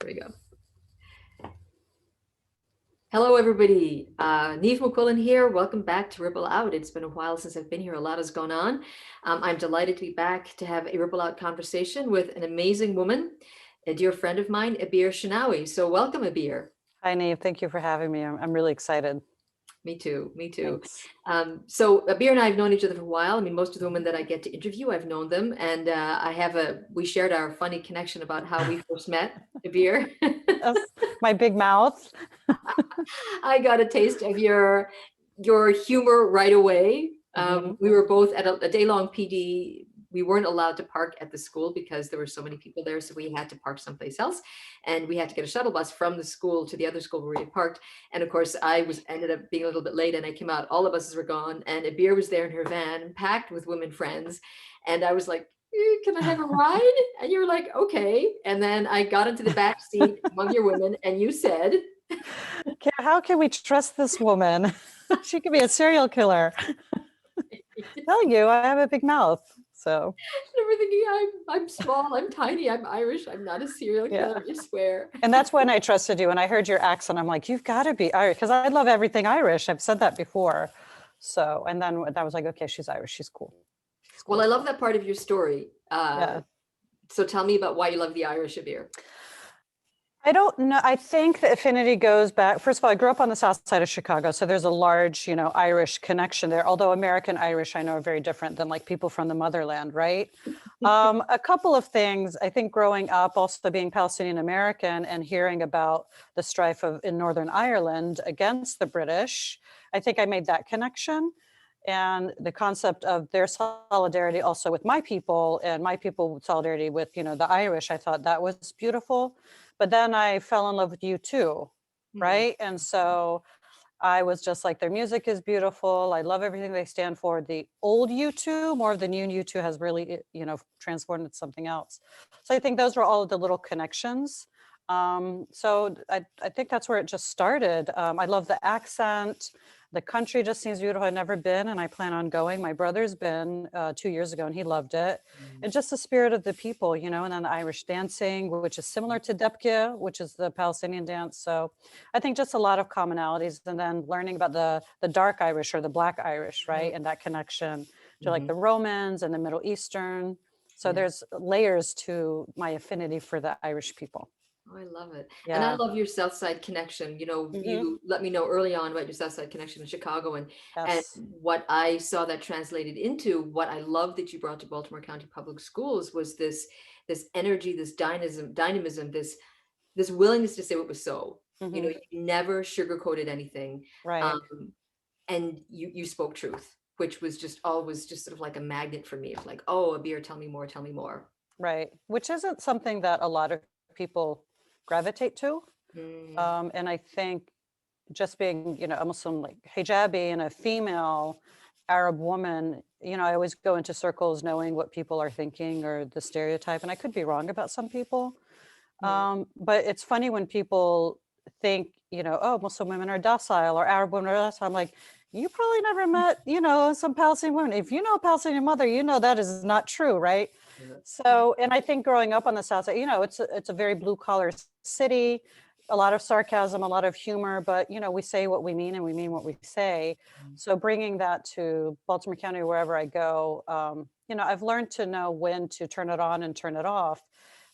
There we go. Hello, everybody. Neve McQuillan here. Welcome back to Ripple Out. It's been a while since I've been here. A lot has gone on. I'm delighted to be back to have a Ripple Out conversation with an amazing woman, a dear friend of mine, Abeer Shinnawi. So welcome, Abeer. Hi, Neve. Thank you for having me. I'm really excited. Me too. Me too. Thanks. So Abeer and I have known each other for a while. I mean, most of the women that I get to interview, I've known them, and we shared our funny connection about how we first met, Abeer. Yes, my big mouth. I got a taste of your humor right away. Mhm. We were both at a day-long PD. We weren't allowed to park at the school because there were so many people there, so we had to park someplace else, and we had to get a shuttle bus from the school to the other school where we had parked. And of course, ended up being a little bit late, and I came out. All the buses were gone, and Abeer was there in her van, packed with women friends, and I was like, can I have a ride? And you were like, okay. And then I got into the back seat among your women, and you said, How can we trust this woman? She could be a serial killer. Tell you, I have a big mouth. So never thinking I'm small, I'm tiny, I'm Irish, I'm not a serial yeah. killer, I swear. And that's when I trusted you. When I heard your accent, I'm like, you've got to be Irish, because I love everything Irish. I've said that before. So, and then I was like, okay, she's Irish. She's cool. She's Well, cool. I love that part of your story. Yeah. So tell me about why you love the Irish, Abeer. I don't know. I think the affinity goes back. First of all, I grew up on the south side of Chicago, so there's a large, Irish connection there. Although American Irish, I know, are very different than like people from the motherland, right? A couple of things. I think growing up, also being Palestinian American and hearing about the strife in Northern Ireland against the British, I think I made that connection. And the concept of their solidarity also with my people and my people solidarity with, the Irish, I thought that was beautiful. But then I fell in love with you too, Hmm. right? And so I was just like, their music is beautiful. I love everything they stand for. The old U2, more of the new U2 has really, transformed into something else. So I think those were all of the little connections. So I think that's where it just started. I love the accent. The country just seems beautiful. I've never been, and I plan on going. My brother's been 2 years ago, and he loved it. And just the spirit of the people, and then the Irish dancing, which is similar to Depke, which is the Palestinian dance. So I think just a lot of commonalities, and then learning about the dark Irish or the black Irish, right, and that connection to like Hmm. the Romans and the Middle Eastern. So Yeah. there's layers to my affinity for the Irish people. Oh, I love it. And I Yeah. love your South Side connection. Hmm. You let me know early on about your South Side connection in Chicago and Yes. what I saw that translated into, what I love that you brought to Baltimore County Public Schools was this energy, this dynamism, this willingness to say what was so. Hmm. You never sugarcoated anything. Right. Um, and you spoke truth, which was just always just sort of like a magnet for me of like, oh, Abeer, tell me more, tell me more. Right. Which isn't something that a lot of people gravitate to. Mm, And I think just being, a Muslim like hijabi and a female Arab woman, I always go into circles knowing what people are thinking or the stereotype, and I could be wrong about some people. mm, But it's funny when people think, oh, Muslim women are docile or Arab women are docile. I'm like, you probably never met, some Palestinian women. If you know a Palestinian mother, that is not true, right? yeah. So, and I think growing up on the South Side, it's a very blue collar city, a lot of sarcasm, a lot of humor, but we say what we mean and we mean what we say. So bringing that to Baltimore County, wherever I go, I've learned to know when to turn it on and turn it off.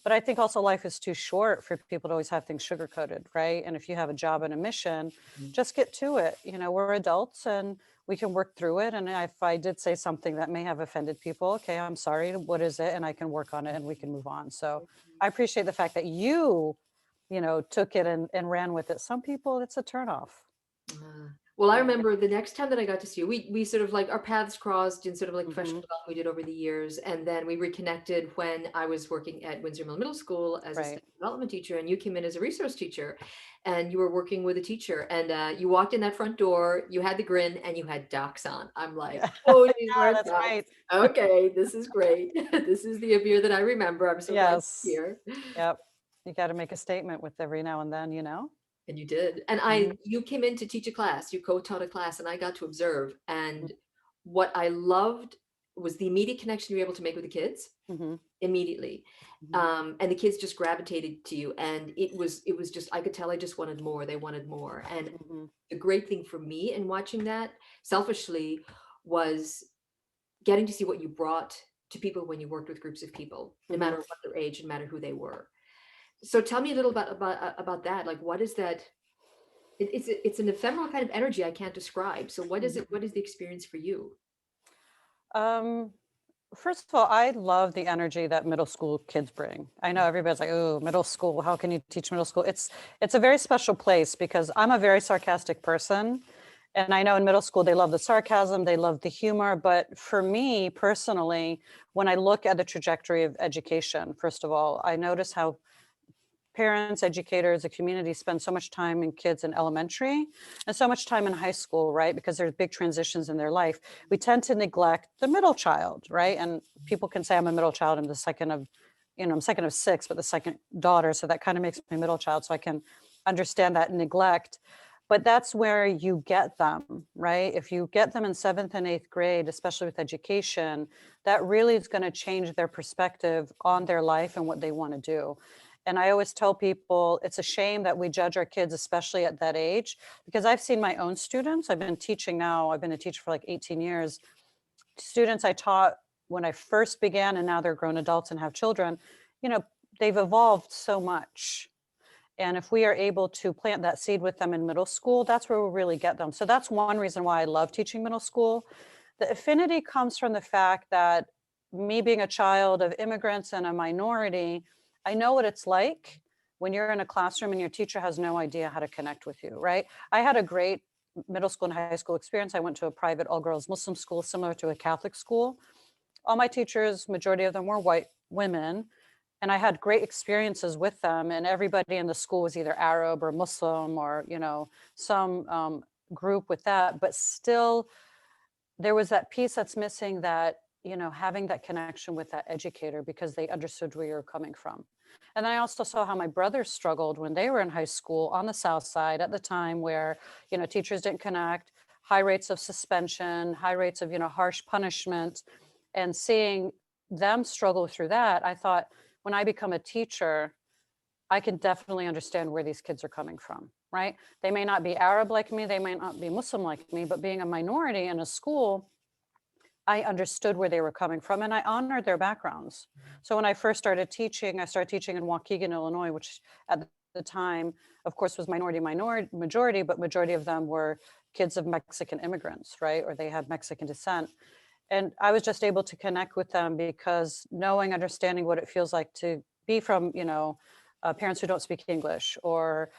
But I think also life is too short for people to always have things sugar coated, right? And if you have a job and a mission, Mm. just get to it. We're adults and we can work through it. And if I did say something that may have offended people, okay, I'm sorry. What is it? And I can work on it and we can move on. So I appreciate the fact that you took it and ran with it. Some people, it's a turnoff. Well, I Yeah. remember the next time that I got to see you, we sort of like our paths crossed in sort of like Hmm. professional development we did over the years. And then we reconnected when I was working at Windsor Mill Middle School as a Right. staff development teacher, and you came in as a resource teacher and you were working with a teacher. And you walked in that front door, you had the grin and you had docs on. I'm like, Yeah, oh, she's yeah, wearing that's docs. right. Okay, this is great. This is the Abeer that I remember. I'm so glad you're Yes. here. Yep. You got to make a statement with every now and then. And you did. And Mhm. you came in to teach a class, you co-taught a class, and I got to observe. And what I loved was the immediate connection you were able to make with the kids. Mm-hmm. immediately. Mhm. And the kids just gravitated to you, and it was just, I could tell I just wanted more. They wanted more. And Mhm. the great thing for me in watching that, selfishly, was getting to see what you brought to people when you worked with groups of people, no matter Mhm. what their age, no matter who they were. So tell me a little about that. Like, what is that? It's an ephemeral kind of energy I can't describe. So what is Mhm. it? What is the experience for you? Um, First of all, I love the energy that middle school kids bring. I know everybody's like, "Oh, middle school, how can you teach middle school?" It's a very special place because I'm a very sarcastic person. And I know in middle school they love the sarcasm, they love the humor, but for me personally, when I look at the trajectory of education, first of all, I notice how parents, educators, the community spend so much time in kids in elementary and so much time in high school, right? Because there's big transitions in their life. We tend to neglect the middle child, right? And people can say I'm a middle child. I'm the second of, I'm second of six, but the second daughter. So that kind of makes me a middle child. So I can understand that neglect. But that's where you get them, right? If you get them in seventh and eighth grade, especially with education, that really is going to change their perspective on their life and what they want to do. And I always tell people it's a shame that we judge our kids, especially at that age, because I've seen my own students. I've been teaching now, I've been a teacher for like 18 years. Students I taught when I first began, and now they're grown adults and have children, you know, they've evolved so much. And if we are able to plant that seed with them in middle school, that's where we'll really get them. So that's one reason why I love teaching middle school. The affinity comes from the fact that me being a child of immigrants and a minority, I know what it's like when you're in a classroom and your teacher has no idea how to connect with you, right? I had a great middle school and high school experience. I went to a private all girls Muslim school similar to a Catholic school. All my teachers, majority of them were white women, and I had great experiences with them. And everybody in the school was either Arab or Muslim or, some group with that. But still, there was that piece that's missing, that having that connection with that educator because they understood where you're coming from. And I also saw how my brothers struggled when they were in high school on the South Side at the time, where teachers didn't connect, high rates of suspension, high rates of harsh punishment. And seeing them struggle through that, I thought, when I become a teacher, I can definitely understand where these kids are coming from, right? They may not be Arab like me, they may not be Muslim like me, but being a minority in a school, I understood where they were coming from and I honored their backgrounds. So when I first started teaching, I started teaching in Waukegan, Illinois, which at the time, of course, was minority majority, but majority of them were kids of Mexican immigrants, right? Or they had Mexican descent. And I was just able to connect with them because knowing, understanding what it feels like to be from, parents who don't speak English, or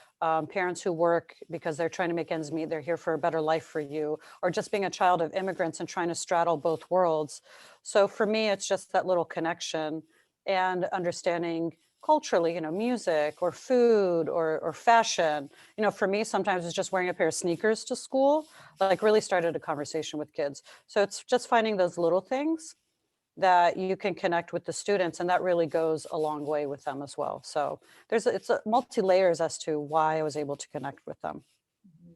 parents who work because they're trying to make ends meet. They're here for a better life for you, or just being a child of immigrants and trying to straddle both worlds. So for me, it's just that little connection and understanding culturally, music or food or fashion. For me, sometimes it's just wearing a pair of sneakers to school, like really started a conversation with kids. So it's just finding those little things that you can connect with the students, and that really goes a long way with them as well. So it's a multi layers as to why I was able to connect with them. Mhm.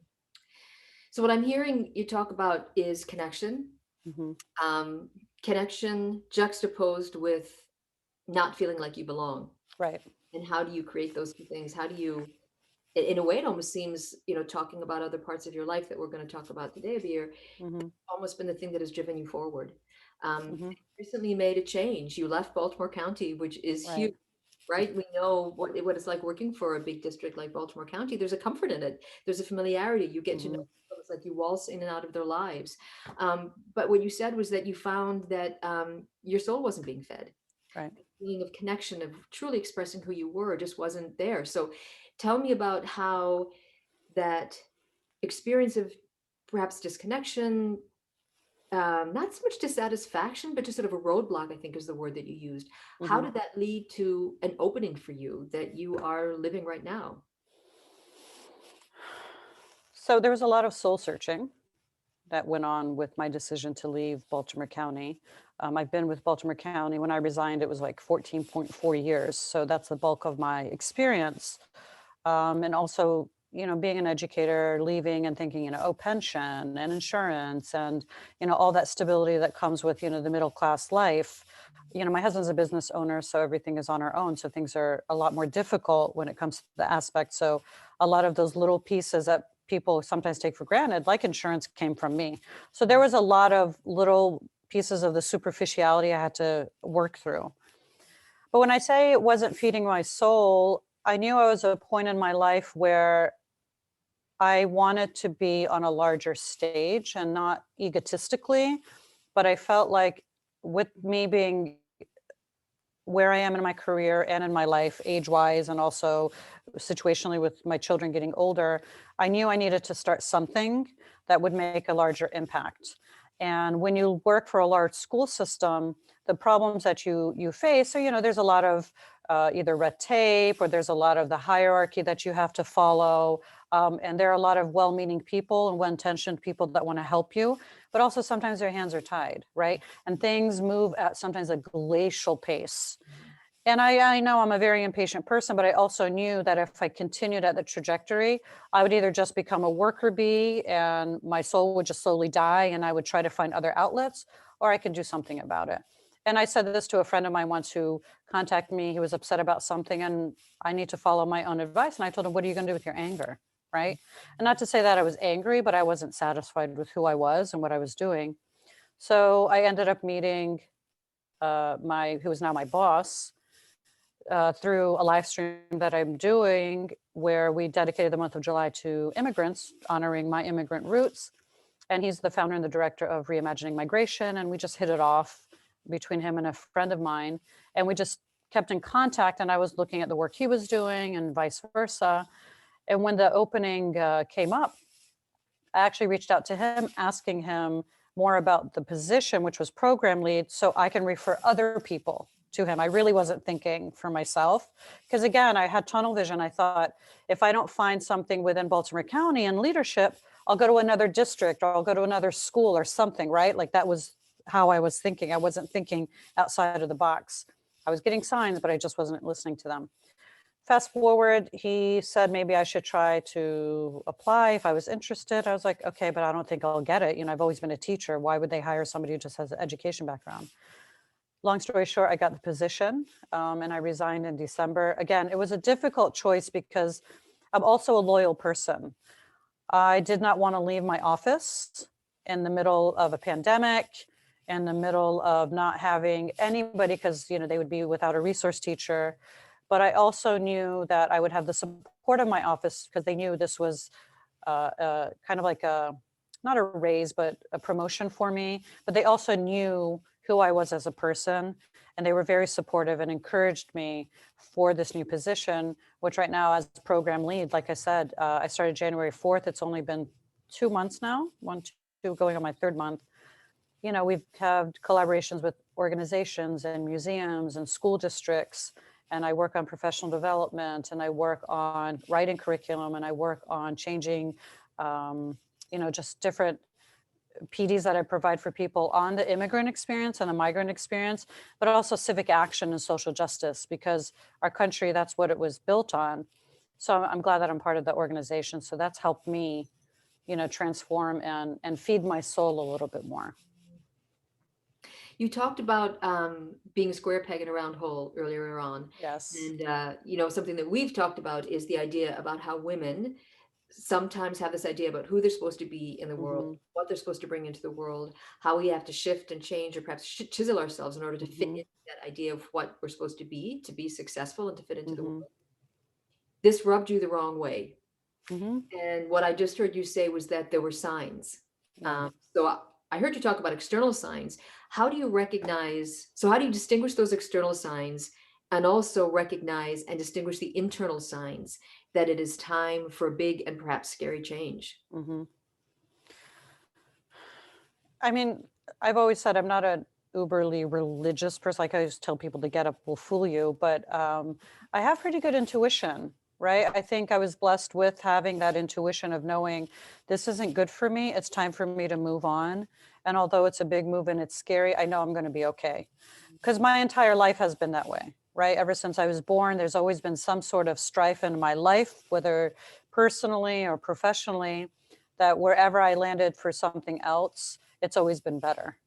So what I'm hearing you talk about is connection, Hmm. um, connection juxtaposed with not feeling like you belong. Right. And how do you create those two things? How do you, in a way, it almost seems, talking about other parts of your life that we're going to talk about today, Abir, Hmm. almost been the thing that has driven you forward. Hmm. Recently made a change. You left Baltimore County, which is huge, Right. right? We know what it's like working for a big district like Baltimore County. There's a comfort in it. There's a familiarity. You get to know Hmm. people. It's like you waltz in and out of their lives. But what you said was that you found that your soul wasn't being fed. Right. Feeling of connection, of truly expressing who you were, just wasn't there. So tell me about how that experience of perhaps disconnection, not so much dissatisfaction, but just sort of a roadblock, I think is the word that you used. How Hmm. did that lead to an opening for you that you are living right now? So there was a lot of soul searching that went on with my decision to leave Baltimore County. I've been with Baltimore County. When I resigned, it was like 14.4 years. So that's the bulk of my experience. And also, being an educator, leaving and thinking, oh, pension and insurance and, all that stability that comes with, the middle class life. My husband's a business owner, so everything is on our own. So things are a lot more difficult when it comes to the aspect. So a lot of those little pieces that people sometimes take for granted, like insurance, came from me. So there was a lot of little pieces of the superficiality I had to work through. But when I say it wasn't feeding my soul, I knew I was at a point in my life where I wanted to be on a larger stage, and not egotistically, but I felt like with me being where I am in my career and in my life, age wise, and also situationally with my children getting older, I knew I needed to start something that would make a larger impact. And when you work for a large school system, the problems that you face, so there's a lot of either red tape, or there's a lot of the hierarchy that you have to follow. And there are a lot of well-meaning people and well-intentioned people that want to help you, but also sometimes their hands are tied, right? And things move at sometimes a glacial pace. And I know I'm a very impatient person, but I also knew that if I continued at the trajectory, I would either just become a worker bee and my soul would just slowly die and I would try to find other outlets, or I could do something about it. And I said this to a friend of mine once who contacted me. He was upset about something and I need to follow my own advice. And I told him, what are you going to do with your anger? Right. And not to say that I was angry, but I wasn't satisfied with who I was and what I was doing. So I ended up meeting who is now my boss, through a live stream that I'm doing where we dedicated the month of July to immigrants, honoring my immigrant roots. And he's the founder and the director of Reimagining Migration. And we just hit it off between him and a friend of mine. And we just kept in contact. And I was looking at the work he was doing and vice versa. And when the opening came up, I actually reached out to him, asking him more about the position, which was program lead, so I can refer other people to him. I really wasn't thinking for myself because, again, I had tunnel vision. I thought if I don't find something within Baltimore County in leadership, I'll go to another district or I'll go to another school or something, right? Like that was how I was thinking. I wasn't thinking outside of the box. I was getting signs, but I just wasn't listening to them. Fast forward, he said maybe I should try to apply if I was interested. I was like, okay, but I don't think I'll get it. I've always been a teacher. Why would they hire somebody who just has an education background? Long story short, I got the position and I resigned in December. Again, it was a difficult choice because I'm also a loyal person. I did not want to leave my office in the middle of a pandemic, in the middle of not having anybody, because they would be without a resource teacher. But I also knew that I would have the support of my office because they knew this was kind of like not a raise, but a promotion for me. But they also knew who I was as a person. And they were very supportive and encouraged me for this new position, which right now as program lead, like I said, I started January 4th. It's only been 2 months now, 2 going on my 3rd month. We've had collaborations with organizations and museums and school districts. And I work on professional development, and I work on writing curriculum, and I work on changing, just different PDs that I provide for people on the immigrant experience and the migrant experience, but also civic action and social justice, because our country, that's what it was built on. So I'm glad that I'm part of the organization. So that's helped me, transform and feed my soul a little bit more. You talked about being a square peg in a round hole earlier on. Yes. And, something that we've talked about is the idea about how women sometimes have this idea about who they're supposed to be in the world, what they're supposed to bring into the world, how we have to shift and change or perhaps chisel ourselves in order to fit into that idea of what we're supposed to be successful and to fit into the world. This rubbed you the wrong way. And what I just heard you say was that there were signs. So I heard you talk about external signs. How do you distinguish those external signs and also recognize and distinguish the internal signs that it is time for a big and perhaps scary change? I mean, I've always said I'm not an uberly religious person. Like I always tell people, the get up will fool you, but I have pretty good intuition, right? I think I was blessed with having that intuition of knowing this isn't good for me. It's time for me to move on. And although it's a big move and it's scary, I know I'm going to be okay. Because my entire life has been that way, right? Ever since I was born, there's always been some sort of strife in my life, whether personally or professionally, that wherever I landed for something else, it's always been better.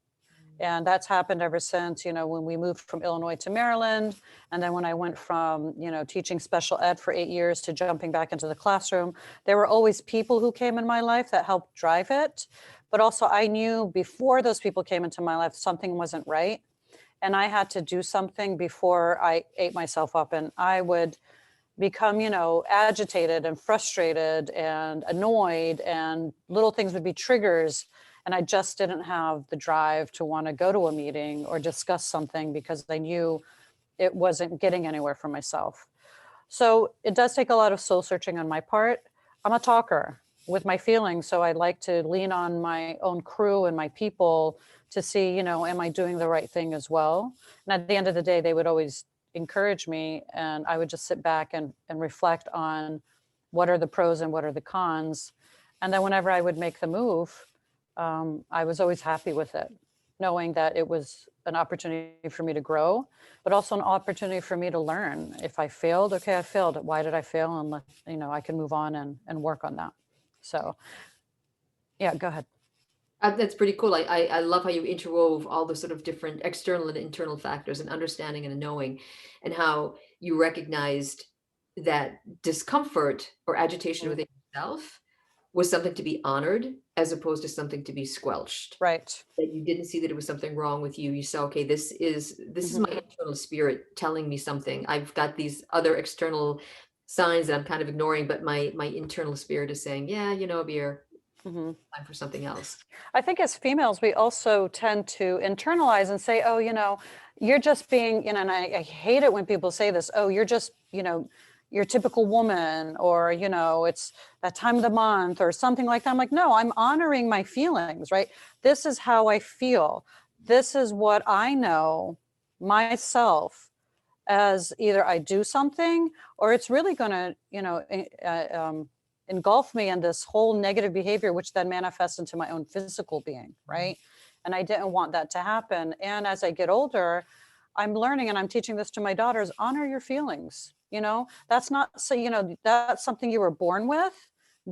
And that's happened ever since, when we moved from Illinois to Maryland. And then when I went from, teaching special ed for 8 years to jumping back into the classroom, there were always people who came in my life that helped drive it. But also I knew before those people came into my life, something wasn't right. And I had to do something before I ate myself up. And I would become, agitated and frustrated and annoyed, and little things would be triggers. And I just didn't have the drive to want to go to a meeting or discuss something because I knew it wasn't getting anywhere for myself. So it does take a lot of soul searching on my part. I'm a talker with my feelings. So I like to lean on my own crew and my people to see, am I doing the right thing as well? And at the end of the day, they would always encourage me, and I would just sit back and reflect on what are the pros and what are the cons. And then whenever I would make the move, I was always happy with it, knowing that it was an opportunity for me to grow, but also an opportunity for me to learn. If I failed, okay, I failed. Why did I fail? And I can move on and work on that. So yeah, go ahead. That's pretty cool. I love how you interwove all the sort of different external and internal factors and understanding and knowing, and how you recognized that discomfort or agitation Mhm. within yourself was something to be honored as opposed to something to be squelched. Right. That you didn't see that it was something wrong with you. You saw, okay, this is my Mhm. internal spirit telling me something. I've got these other external signs that I'm kind of ignoring, but my internal spirit is saying, yeah, Abir, Mhm. time for something else. I think as females, we also tend to internalize and say, oh, you're just being, and I hate it when people say this, oh, you're just, your typical woman, or, it's that time of the month or something like that. I'm like, no, I'm honoring my feelings, right? This is how I feel. This is what I know myself, as either I do something or it's really going to, engulf me in this whole negative behavior, which then manifests into my own physical being, right? And I didn't want that to happen. And as I get older, I'm learning, and I'm teaching this to my daughters: honor your feelings. That's not so, that's something you were born with.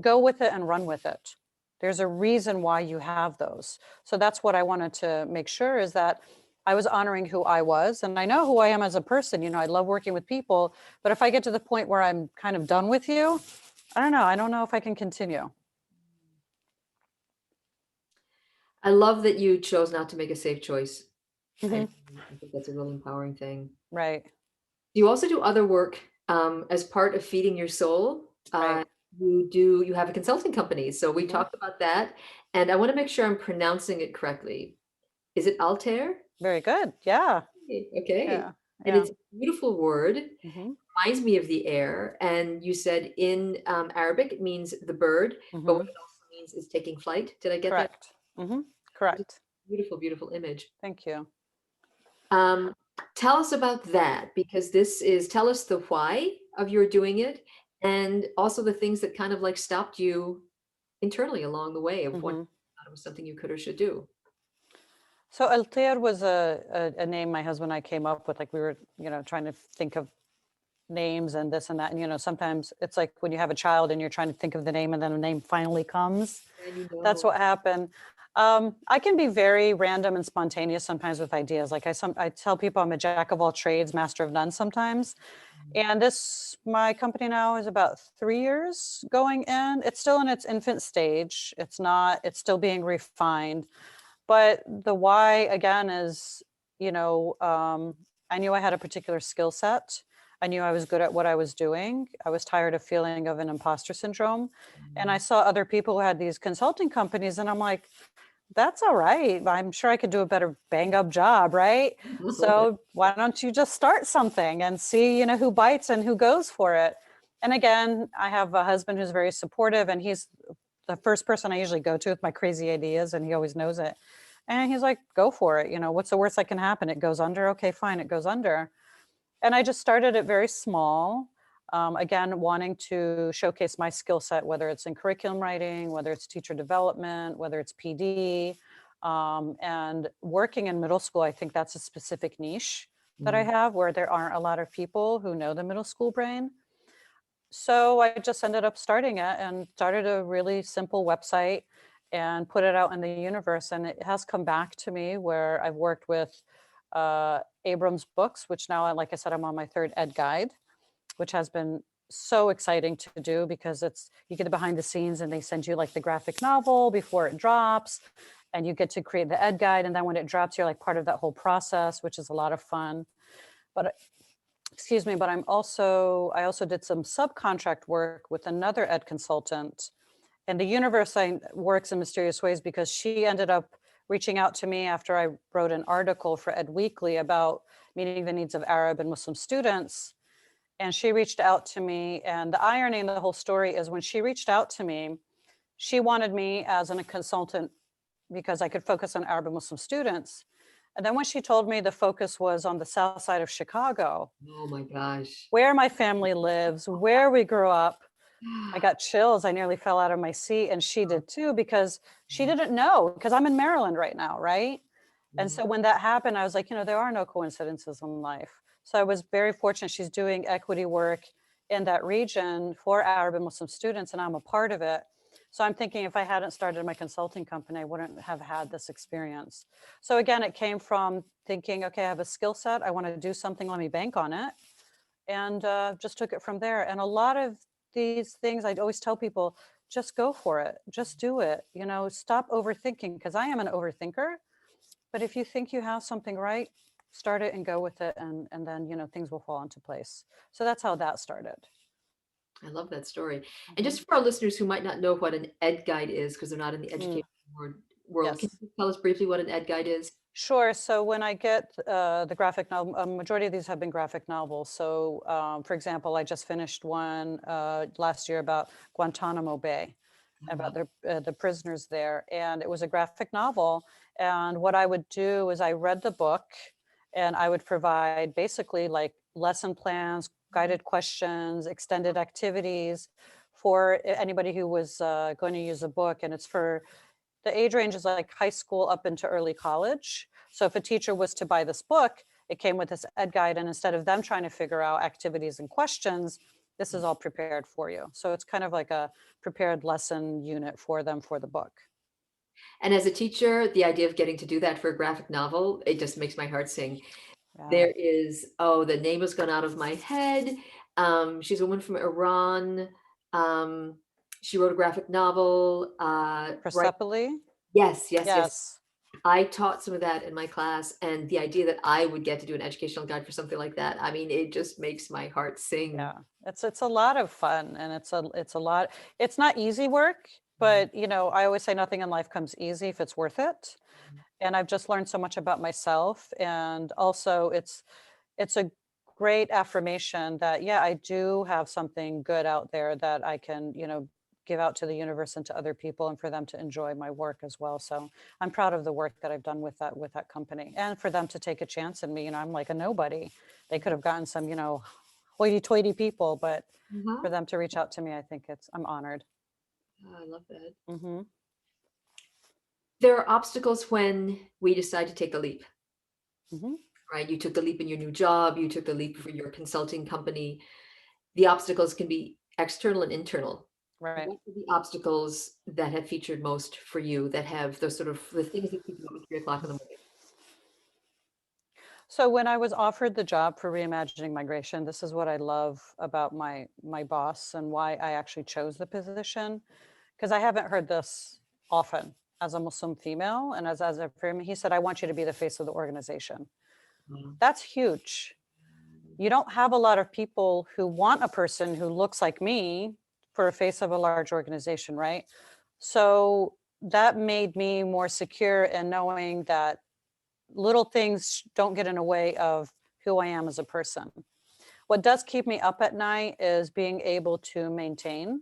Go with it and run with it. There's a reason why you have those. So that's what I wanted to make sure, is that I was honoring who I was, and I know who I am as a person. I love working with people, but if I get to the point where I'm kind of done with you, I don't know. I don't know if I can continue. I love that you chose not to make a safe choice. I, Hmm. I think that's a real empowering thing. Right, You also do other work as part of feeding your soul. right. You have a consulting company. So we Hmm. talked about that. And I want to make sure I'm pronouncing it correctly. Is it Altair? Very good. Yeah, Okay. yeah, And yeah. it's a beautiful word. Hmm. Reminds me of the air. And you said in Arabic it means the bird, but what Hmm. it also means is taking flight. Did I get that? Correct. Hmm. Correct. Beautiful, beautiful image. Thank you. Um, Tell us about that, because tell us the why of your doing it, and also the things that kind of like stopped you internally along the way of what Hmm. thought it was something you could or should do. So Altair was a name my husband and I came up with. Like, we were, trying to think of names and this and that. And, sometimes it's like when you have a child and you're trying to think of the name and then a name finally comes. And That's what happened. I can be very random and spontaneous sometimes with ideas. Like, I tell people I'm a jack of all trades, master of none sometimes. And my company now is about 3 years going in. It's still in its infant stage. It's still being refined. But the why, again, is, I knew I had a particular skill set. I knew I was good at what I was doing. I was tired of feeling of an imposter syndrome. And I saw other people who had these consulting companies, and I'm like, that's all right. I'm sure I could do a better bang up job, right? So why don't you just start something and see, who bites and who goes for it? And again, I have a husband who's very supportive, and he's the first person I usually go to with my crazy ideas, and he always knows it. And he's like, go for it. What's the worst that can happen? It goes under. Okay, fine, it goes under. And I just started it very small. Again, wanting to showcase my skill set, whether it's in curriculum writing, whether it's teacher development, whether it's PD. And working in middle school, I think that's a specific niche that I Mm. have, where there aren't a lot of people who know the middle school brain. So I just ended up starting it and started a really simple website. and put it out in the universe. And it has come back to me where I've worked with Abrams Books, which now, like I said, I'm on my third ed guide, which has been so exciting to do because it's, you get the behind the scenes and they send you like the graphic novel before it drops, and you get to create the ed guide. And then when it drops, you're like part of that whole process, which is a lot of fun. But excuse me, but I also did some subcontract work with another ed consultant. And the universe works in mysterious ways because she ended up reaching out to me after I wrote an article for Ed Weekly about meeting the needs of Arab and Muslim students. And she reached out to me. And the irony in the whole story is when she reached out to me, she wanted me as a consultant because I could focus on Arab and Muslim students. And then when she told me the focus was on the South Side of Chicago, Oh my gosh. where my family lives, where we grew up, I got chills. I nearly fell out of my seat, and she did too, because she didn't know, because I'm in Maryland right now, right? And so when that happened, I was like, there are no coincidences in life. So I was very fortunate. She's doing equity work in that region for Arab and Muslim students, and I'm a part of it. So I'm thinking if I hadn't started my consulting company, I wouldn't have had this experience. So again, it came from thinking, okay, I have a skill set. I want to do something. Let me bank on it. And just took it from there. And a lot of these things, I'd always tell people, just go for it. Just do it. Stop overthinking, because I am an overthinker. But if you think you have something right, start it and go with it. And then, things will fall into place. So that's how that started. I love that story. And just for our listeners who might not know what an ed guide is, because they're not in the Mm, education world, can yes. you tell us briefly what an ed guide is? Sure. So when I get the graphic novel, a majority of these have been graphic novels. So for example, I just finished one last year about Guantanamo Bay, about the prisoners there. And it was a graphic novel. And what I would do is I read the book, and I would provide basically like lesson plans, guided questions, extended activities for anybody who was going to use the book. And it's for the age range is like high school up into early college. So if a teacher was to buy this book, it came with this ed guide. And instead of them trying to figure out activities and questions, this is all prepared for you. So it's kind of like a prepared lesson unit for them for the book. And as a teacher, the idea of getting to do that for a graphic novel, it just makes my heart sing. Yeah. There is, the name has gone out of my head. She's a woman from Iran. Um, she wrote a graphic novel. Right. Persepolis? Yes, yes, yes. Yes. I taught some of that in my class, and the idea that I would get to do an educational guide for something like that, I mean, it just makes my heart sing. Yeah. It's a lot of fun, and it's a lot. It's not easy work, but I always say nothing in life comes easy if it's worth it. And I've just learned so much about myself, and also it's a great affirmation that, yeah, I do have something good out there that I can, give out to the universe and to other people, and for them to enjoy my work as well. So I'm proud of the work that I've done with that company, and for them to take a chance in me. I'm like a nobody. They could have gotten some, hoity-toity people, but Uh-huh. for them to reach out to me, I'm honored. Oh, I love that. Hmm. There are obstacles when we decide to take the leap, Hmm. right? You took the leap in your new job, you took the leap for your consulting company. The obstacles can be external and internal. Right. What are the obstacles that have featured most for you, that have those sort of the things that keep you up at 3 o'clock in the morning? So when I was offered the job for Reimagining Migration, this is what I love about my boss and why I actually chose the position, because I haven't heard this often as a Muslim female and as a for he said, I want you to be the face of the organization. Mm. That's huge. You don't have a lot of people who want a person who looks like me for a face of a large organization, right? So that made me more secure in knowing that little things don't get in the way of who I am as a person. What does keep me up at night is being able to maintain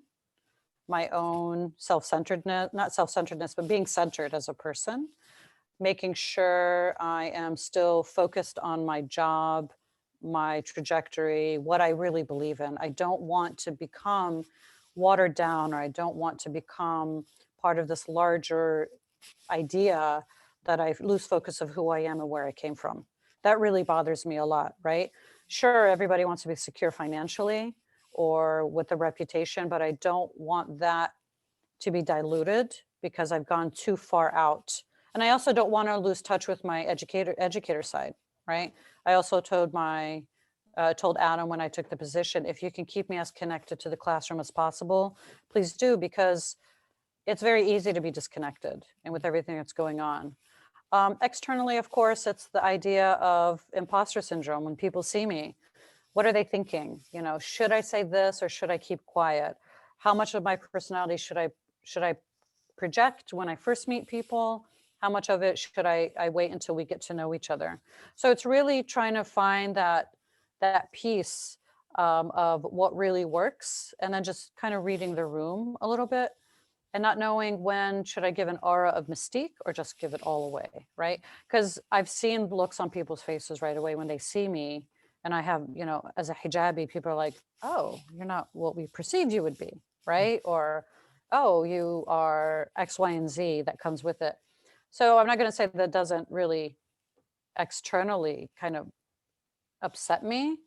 my own self-centeredness, not self-centeredness, but being centered as a person, making sure I am still focused on my job, my trajectory, what I really believe in. I don't want to become watered down, or I don't want to become part of this larger idea that I lose focus of who I am and where I came from. That really bothers me a lot, right? Sure, everybody wants to be secure financially or with a reputation, but I don't want that to be diluted because I've gone too far out. And I also don't want to lose touch with my educator side, right? I also told Adam when I took the position, if you can keep me as connected to the classroom as possible, please do, because it's very easy to be disconnected and with everything that's going on. Externally, of course, it's the idea of imposter syndrome. When people see me, what are they thinking? You know, should I say this or should I keep quiet? How much of my personality should I project when I first meet people? How much of it should I wait until we get to know each other? So it's really trying to find that piece of what really works, and then just kind of reading the room a little bit, and not knowing when should I give an aura of mystique or just give it all away, right? Because I've seen looks on people's faces right away when they see me, and I have, you know, as a hijabi, people are like, oh, you're not what we perceived you would be, right? Or, oh, you are X, Y, and Z that comes with it. So I'm not going to say that doesn't really externally kind of upset me,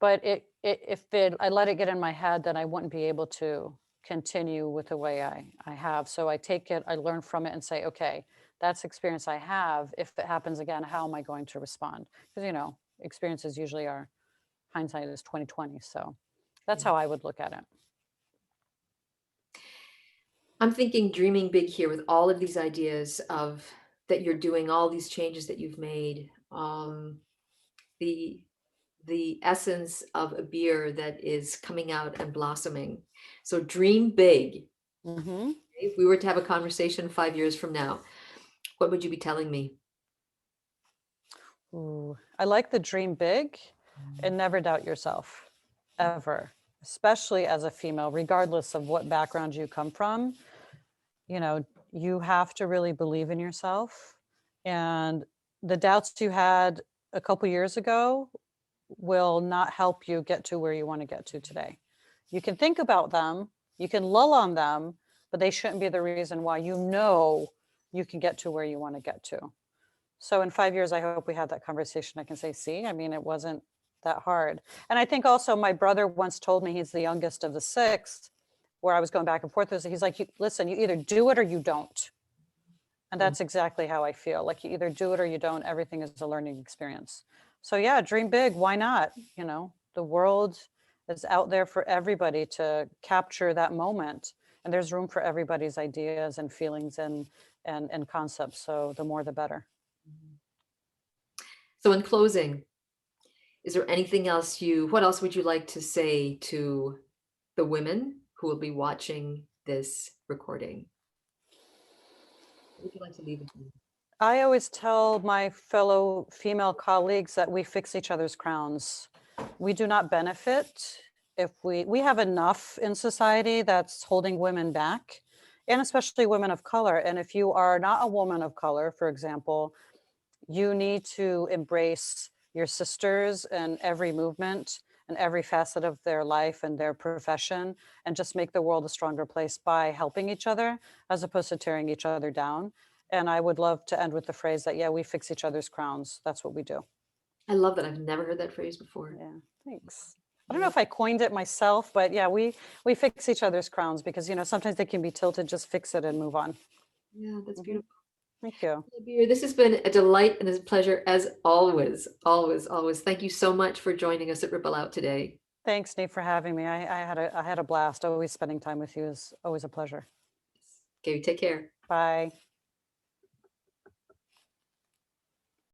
but I let it get in my head, then I wouldn't be able to continue with the way I have. So I take it, I learn from it and say, okay, that's experience I have. If it happens again, how am I going to respond? Because, you know, experiences usually are, hindsight is 2020. So that's Yeah. how I would look at it. I'm thinking dreaming big here with all of these ideas of that you're doing, all these changes that you've made. The the essence of a beer that is coming out and blossoming. So dream big. Hmm. If we were to have a conversation 5 years from now, what would you be telling me? Ooh, I like the dream big and never doubt yourself, ever, especially as a female, regardless of what background you come from. You know, you have to really believe in yourself. And the doubts you had a couple years ago will not help you get to where you want to get to today. You can think about them, you can lull on them, but they shouldn't be the reason why you know you can get to where you want to get to. So in 5 years, I hope we had that conversation. I can say, see, I mean, it wasn't that hard. And I think also my brother once told me, he's the youngest of the six, where I was going back and forth. He's like, listen, you either do it or you don't. And Mm. that's exactly how I feel. Like you either do it or you don't. Everything is a learning experience. So yeah, dream big. Why not? You know, the world is out there for everybody to capture that moment. And there's room for everybody's ideas and feelings and concepts. So the more the better. So in closing, is there anything else what else would you like to say to the women who will be watching this recording? What would you like to leave with them? I always tell my fellow female colleagues that we fix each other's crowns. We do not benefit if we have enough in society that's holding women back, and especially women of color. And if you are not a woman of color, for example, you need to embrace your sisters in every movement and every facet of their life and their profession, and just make the world a stronger place by helping each other as opposed to tearing each other down. And I would love to end with the phrase that, yeah, we fix each other's crowns. That's what we do. I love that. I've never heard that phrase before. Yeah, thanks. I I don't know love if I coined it myself, but yeah, we fix each other's crowns because, you know, sometimes they can be tilted. Just fix it and move on. Yeah, that's Mhm. beautiful. Thank you. Abeer, this has been a delight and a pleasure as always, always, always. Thank you so much for joining us at Ripple Out today. Thanks, Nate, for having me. I had a blast. Always spending time with you is always a pleasure. Okay, take care. Bye.